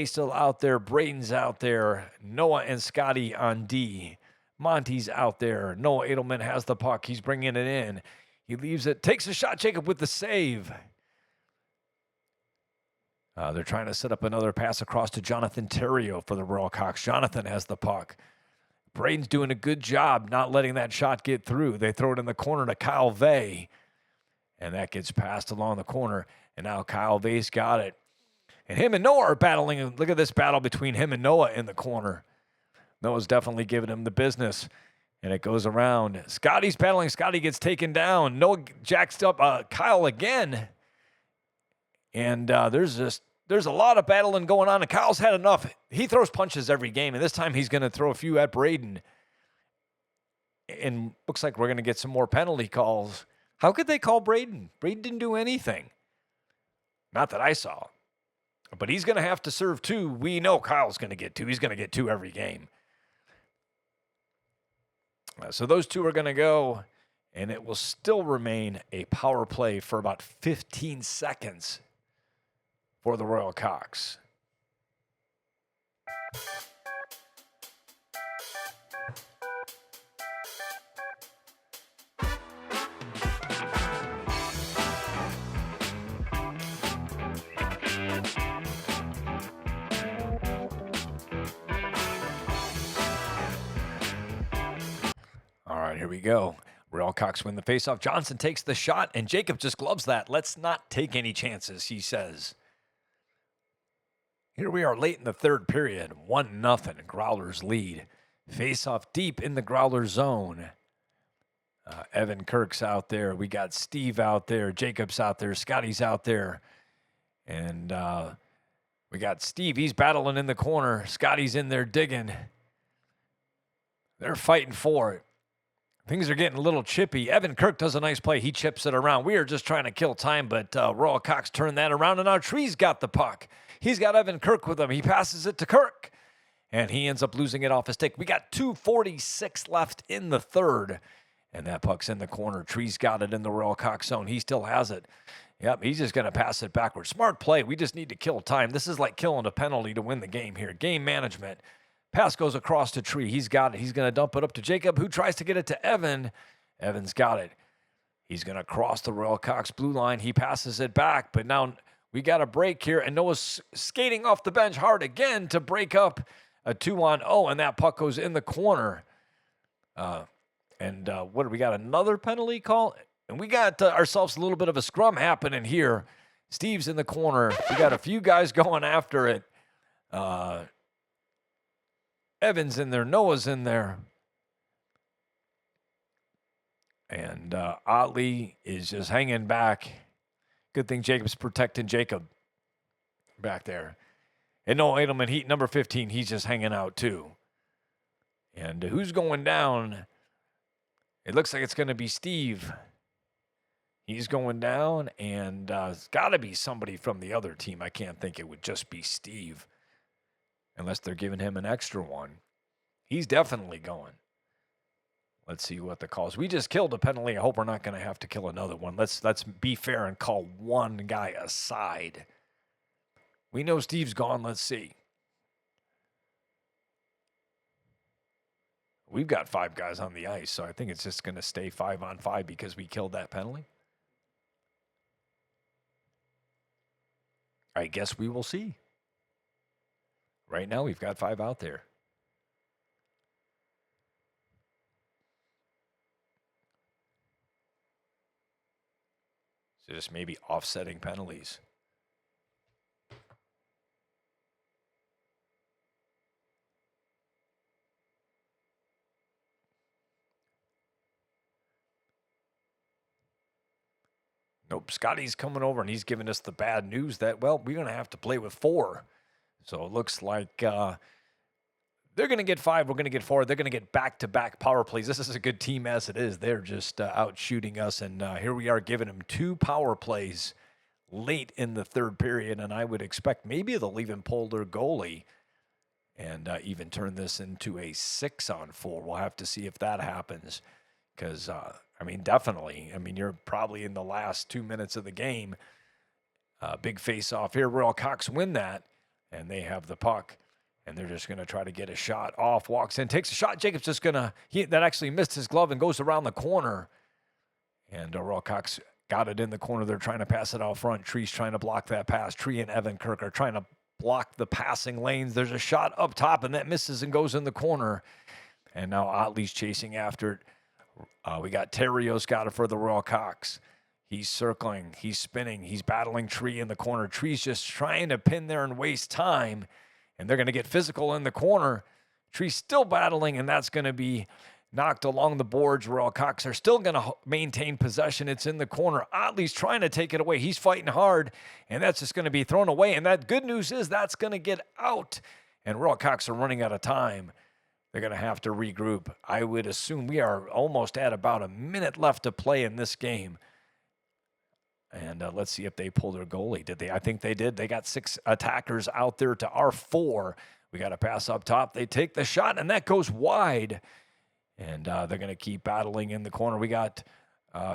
still out there. Braden's out there. Noah and Scotty on D. Monty's out there. Noah Edelman has the puck. He's bringing it in. He leaves it, takes a shot, Jacob with the save. They're trying to set up another pass across to Jonathan Terrio for the Royal Cocks. Jonathan has the puck. Braden's doing a good job not letting that shot get through. They throw it in the corner to Kyle Vay, and that gets passed along the corner. And now Kyle Vay's got it. And him and Noah are battling. And look at this battle between him and Noah in the corner. Noah's definitely giving him the business. And it goes around. Scotty's battling. Scotty gets taken down. Noah jacks up Kyle again. And there's a lot of battling going on. And Kyle's had enough. He throws punches every game. And this time he's going to throw a few at Braden. And looks like we're going to get some more penalty calls. How could they call Braden? Braden didn't do anything. Not that I saw. But he's going to have to serve 2. We know Kyle's going to get 2. He's going to get 2 every game. So those 2 are going to go, and it will still remain a power play for about 15 seconds for the Royal Cox. All right, here we go. Royal Cox win the faceoff. Johnson takes the shot, and Jacob just gloves that. Let's not take any chances, he says. Here we are late in the third period. 1-0, Growlers lead. Faceoff deep in the Growler zone. Evan Kirk's out there. We got Steve out there. Jacob's out there. Scotty's out there. And we got Steve. He's battling in the corner. Scotty's in there digging. They're fighting for it. Things are getting a little chippy. Evan Kirk does a nice play. He chips it around. We are just trying to kill time, but Royal Cox turned that around, and now Tree's got the puck. He's got Evan Kirk with him. He passes it to Kirk, and he ends up losing it off his stick. We got 2:46 left in the third, and that puck's in the corner. Tree's got it in the Royal Cox zone. He still has it. Yep, he's just going to pass it backwards. Smart play. We just need to kill time. This is like killing a penalty to win the game here. Game management. Pass goes across to Tree. He's got it. He's going to dump it up to Jacob, who tries to get it to Evan. Evan's got it. He's going to cross the Royal Cox blue line. He passes it back, but now we got a break here, and Noah's skating off the bench hard again to break up a 2-on-0, and that puck goes in the corner. What do we got? Another penalty call? And we got ourselves a little bit of a scrum happening here. Steve's in the corner. We got a few guys going after it. Evan's in there. Noah's in there. And Otley is just hanging back. Good thing Jacob's protecting Jacob back there. And Noah Edelman, Heat number 15, he's just hanging out too. And who's going down? It looks like it's going to be Steve. He's going down, and it's got to be somebody from the other team. I can't think it would just be Steve. Unless they're giving him an extra one. He's definitely going. Let's see what the call is. We just killed a penalty. I hope we're not going to have to kill another one. Let's be fair and call one guy aside. We know Steve's gone. Let's see. We've got 5 guys on the ice, so I think it's just going to stay 5-on-5 because we killed that penalty. I guess we will see. Right now, we've got 5 out there. So just maybe offsetting penalties. Nope, Scotty's coming over and he's giving us the bad news that, well, we're going to have to play with 4. So it looks like they're going to get 5. We're going to get 4. They're going to get back-to-back power plays. This is a good team as it is. They're just out shooting us. And here we are giving them 2 power plays late in the third period. And I would expect maybe they'll even pull their goalie and even turn this into a 6-on-4. We'll have to see if that happens. Because, definitely. You're probably in the last 2 minutes of the game. Big face-off here. Royal Cox win that. And they have the puck, and they're just going to try to get a shot off. Walks in, takes a shot. Jacob's just going to, that actually missed his glove and goes around the corner. And Royal Cox got it in the corner. They're trying to pass it out front. Tree's trying to block that pass. Tree and Evan Kirk are trying to block the passing lanes. There's a shot up top, and that misses and goes in the corner. And now Otley's chasing after it. We got Terrios got it for the Royal Cox. He's circling, he's spinning, he's battling Tree in the corner. Tree's just trying to pin there and waste time, and they're going to get physical in the corner. Tree's still battling, and that's going to be knocked along the boards. Royal Cox are still going to maintain possession. It's in the corner. Otley's trying to take it away. He's fighting hard, and that's just going to be thrown away. And that good news is that's going to get out, and Royal Cox are running out of time. They're going to have to regroup. I would assume we are almost at about a minute left to play in this game. And let's see if they pull their goalie. Did they? I think they did. They got 6 attackers out there to our 4. We got a pass up top. They take the shot, and that goes wide. And they're going to keep battling in the corner. We got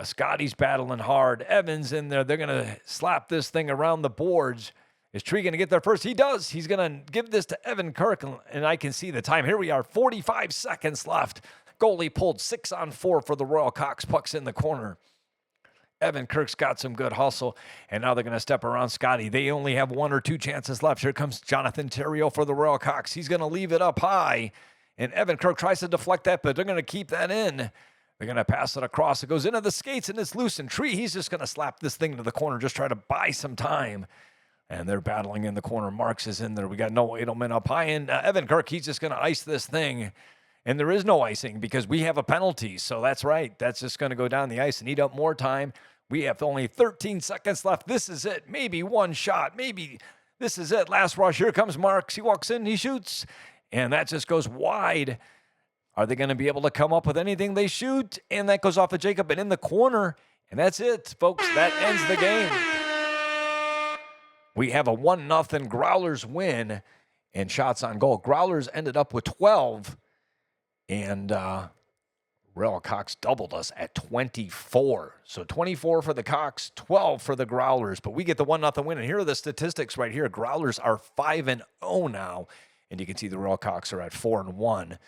Scotty's battling hard. Evans in there. They're going to slap this thing around the boards. Is Tree going to get there first? He does. He's going to give this to Evan Kirk, and I can see the time. Here we are, 45 seconds left. Goalie pulled 6 on 4 for the Royal Cox. Puck's in the corner. Evan Kirk's got some good hustle, and now they're going to step around Scotty. They only have 1 or 2 chances left. Here comes Jonathan Theriot for the Royal Cox. He's going to leave it up high, and Evan Kirk tries to deflect that, but they're going to keep that in. They're going to pass it across. It goes into the skates, and it's loose. And Tree, he's just going to slap this thing into the corner, just try to buy some time. And they're battling in the corner. Marks is in there. We got Noah Edelman up high, and Evan Kirk, he's just going to ice this thing. And there is no icing because we have a penalty. So that's right. That's just going to go down the ice and eat up more time. We have only 13 seconds left. This is it. Maybe one shot. Maybe this is it. Last rush. Here comes Marks. He walks in. He shoots. And that just goes wide. Are they going to be able to come up with anything? They shoot. And that goes off of Jacob and in the corner. And that's it, folks. That ends the game. We have a 1-0 Growlers win and shots on goal. Growlers ended up with 12. And Royal Cox doubled us at 24. So 24 for the Cox, 12 for the Growlers. But we get the 1-0 win. And here are the statistics right here. Growlers are 5-0 now. And you can see the Royal Cox are at 4-1.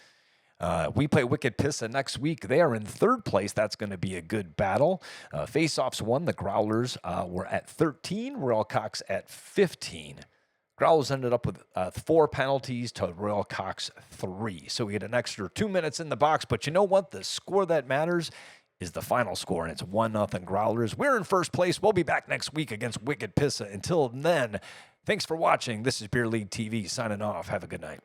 We play Wicked Pissa next week. They are in 3rd place. That's going to be a good battle. Face-offs won. The Growlers were at 13. Royal Cox at 15. Growlers ended up with 4 penalties to Royal Cox 3. So we get an extra 2 minutes in the box. But you know what? The score that matters is the final score, and it's 1-0 Growlers. We're in 1st place. We'll be back next week against Wicked Pissa. Until then, thanks for watching. This is Beer League TV signing off. Have a good night.